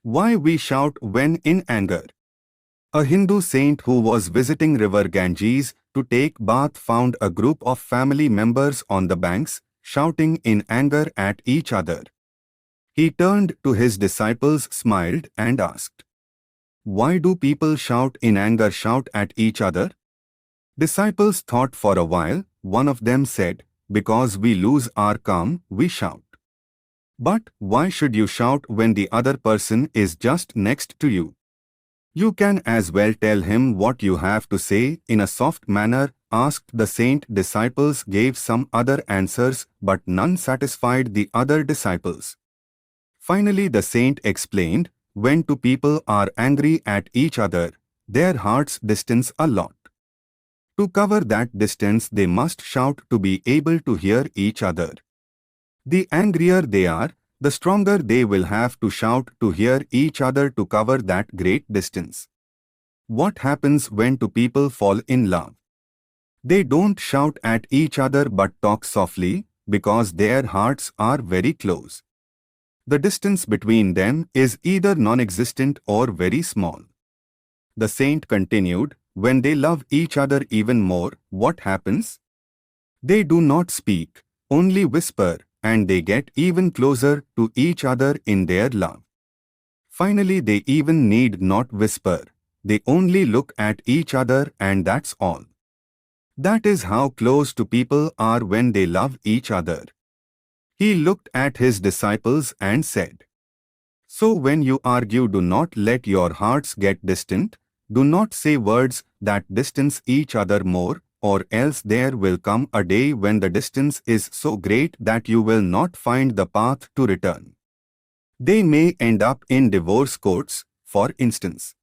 Why we shout when in anger? A Hindu saint who was visiting river Ganges to take bath found a group of family members on the banks, shouting in anger at each other. He turned to his disciples, smiled and asked, "Why do people shout in anger, shout at each other?" Disciples thought for a while. One of them said, "Because we lose our calm, we shout." "But why should you shout when the other person is just next to you? You can as well tell him what you have to say in a soft manner," asked the saint. Disciples gave some other answers, but none satisfied the other disciples. Finally the saint explained, when two people are angry at each other, their hearts distance a lot. To cover that distance they must shout to be able to hear each other. The angrier they are, the stronger they will have to shout to hear each other to cover that great distance. What happens when two people fall in love? They don't shout at each other but talk softly, because their hearts are very close. The distance between them is either non-existent or very small. The saint continued, when they love each other even more, what happens? They do not speak, only whisper, and they get even closer to each other in their love. Finally they even need not whisper, they only look at each other and that's all. That is how close two people are when they love each other. He looked at his disciples and said, "So when you argue, do not let your hearts get distant. Do not say words that distance each other more, or else there will come a day when the distance is so great that you will not find the path to return. They may end up in divorce courts, for instance."